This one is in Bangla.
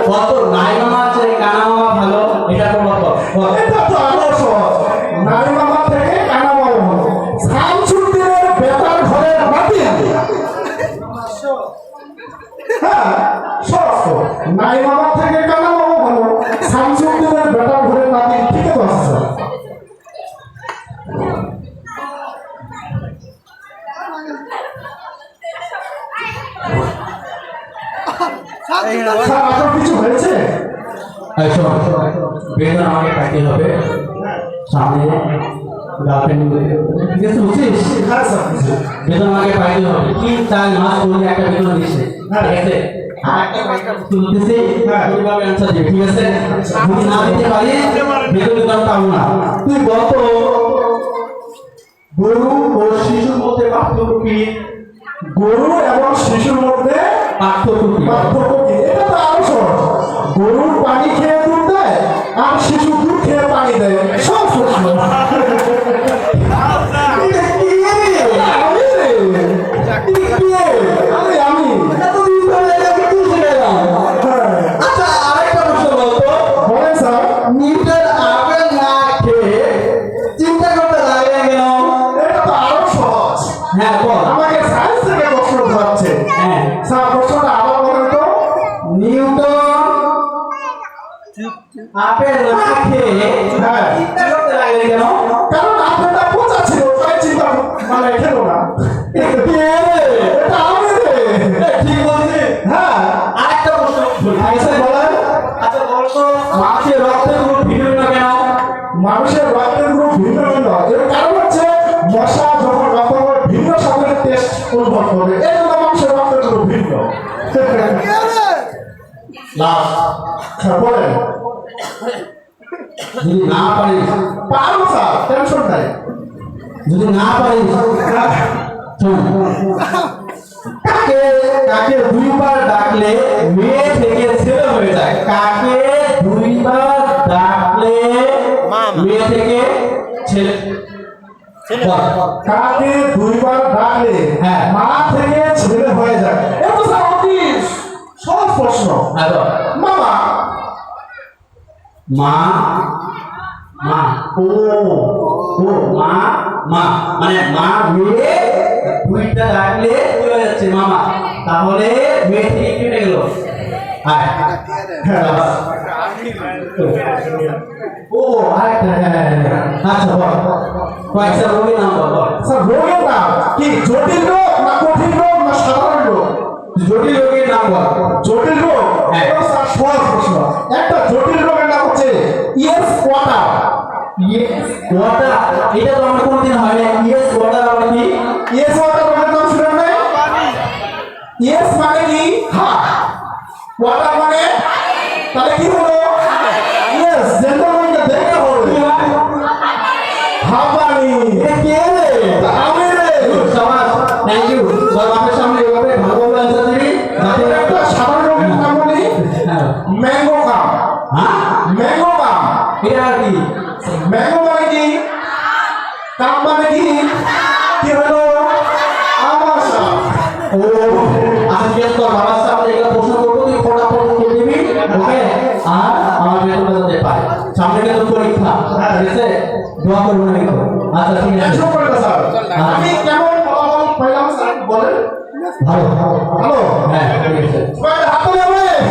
কত নাই মামা আছে কানা মামা ভালো এটা তো বল এটা তো আরো সহজ নাই মামা থেকে কানা মামা ভালো শামসুদ্দিনের বেতার ঘরে নাতি হ্যাঁ সহজ নাই মামা থেকে কানা মামা ভালো শামসুদ্দিনের বেতার ঘরে নাতি ঠিক আছে স্যার আপনার কিছু হয়েছে বেতন আমাকে পাইতে হবে সামনে গার্লফ্রেন্ড কিছু বুঝছিস হ্যাঁ স্যার বেতন আমাকে পাইতে হবে 3-4 মাস ধরে একটা বেতন দিচ্ছে ঠিক আছে আরেকটা বাইকটা তুলতেছি ওইভাবে আনসার দিবি ঠিক আছে যদি না দিতে পারি বেতন দিতে পারবো না তুই বল তো গরু ও শিশুর মধ্যে পার্থক্য কি গরু এবং শিশুর মধ্যে পার্থক্য কি এটা তো আরো সহজ গরুর পানি খেয়ে দুধ দেয় আর শিশু দুধ খেয়ে পানি দেয় সব প্রশ্ন আচ্ছা আরেকটা প্রশ্ন বলতো বলেন স্যার নিউটন আপেল না খেয়ে চিন্তা করতে লাগে কেন এটা তো আরো সহজ হ্যাঁ বল আমাকে সায়েন্স থেকে প্রশ্ন ধরাচ্ছে হ্যাঁ স্যার প্রশ্নটা আবার বলেন তো নিউটন আপেল না খেয়ে হ্যাঁ চিন্তা করতে লাগে কেন কারণ আপেলটা পচা ছিল তাই চিন্তা মানে খেলো না এটা আমি রে ঠিক বলছি হ্যাঁ আরেকটা প্রশ্ন আচ্ছা বলেন আচ্ছা বলতো মানুষের রক্তের গ্রুপ ভিন্ন না কেন মানুষের রক্তের গ্রুপ ভিন্ন ভিন্ন এর কারণ হচ্ছে মশা যখন রক্ত করে ভিন্ন সাথে টেস্ট উদ্ভব করবে এই জন্য মানুষের রক্তের গ্রুপ ভিন্ন বলেন যদি না পারিস পারবো স্যার টেনশন নাই যদি না পারিস শোন কাকে কাকে দুইবার ডাকলে মেয়ে থেকে ছেলে হয়ে যায় কাকে দুইবার ডাকলে মেয়ে থেকে ছেলে বল। কাকে দুইবার ডাকলে হ্যাঁ। মা থেকে ছেলে হয়ে যায় এটা তো স্যার অতি সহজ প্রশ্ন হ্যাঁ বল। মামা মা মা ও ও মা মা মানে মা মেয়ে দুইটা ডাকলে হয়ে যাচ্ছে মামা তাহলে মেয়ে থেকে কেটে গেল হ্যাঁ ও আরেকটা আচ্ছা বল কয়েকটা রোগীর নাম বল স্যার রোগের নাম কি জটিল রোগ না কঠিন রোগ না সাধারণ রোগ জটিল রোগীর নাম বল জটিল রোগ হ্যাঁ। এটা স্যার সহজ প্রশ্ন একটা জটিল রোগের নাম হচ্ছে ইয়েস কোয়াটার ওয়াটার এটা তো আমরা কোনদিন হয় না ইয়েস ওয়াটার আমরা কি ইয়েস ওয়াটার রোগের নাম শুনেন নাই ইয়েস মানে কি হ্যাঁ ওয়াটার মানে তাহলে কি হলো ইয়েস জেন্টলম্যানকে দেখতে হবে হাবানি এটা কে রে আমি রে সমাজ থ্যাংক ইউ বল আপনার সামনে এভাবে ভালো ভালো অ্যানসার দিবি যাতে একটা সাধারণ রোগের নাম বলি ম্যাঙ্গো কাম হ্যাঁ ম্যাঙ্গো কাম এটা আর কি ম্যাঙ্গো মানে কি কাম মানে কি হলো আমাশা ও আজকে তো বাবার সামনে এগুলো প্রশ্ন করবো তুই ফটাফট উত্তর দিবি ওকে আর আমার বেতনটা যাতে পাই সামনে কিন্তু পরীক্ষা ঠিক আছে দোয়া করবো না কিন্তু আচ্ছা ঠিক আছে টেনশন করে না স্যার আমি কেমন ফলাফল পাইলাম স্যার বলেন ভালো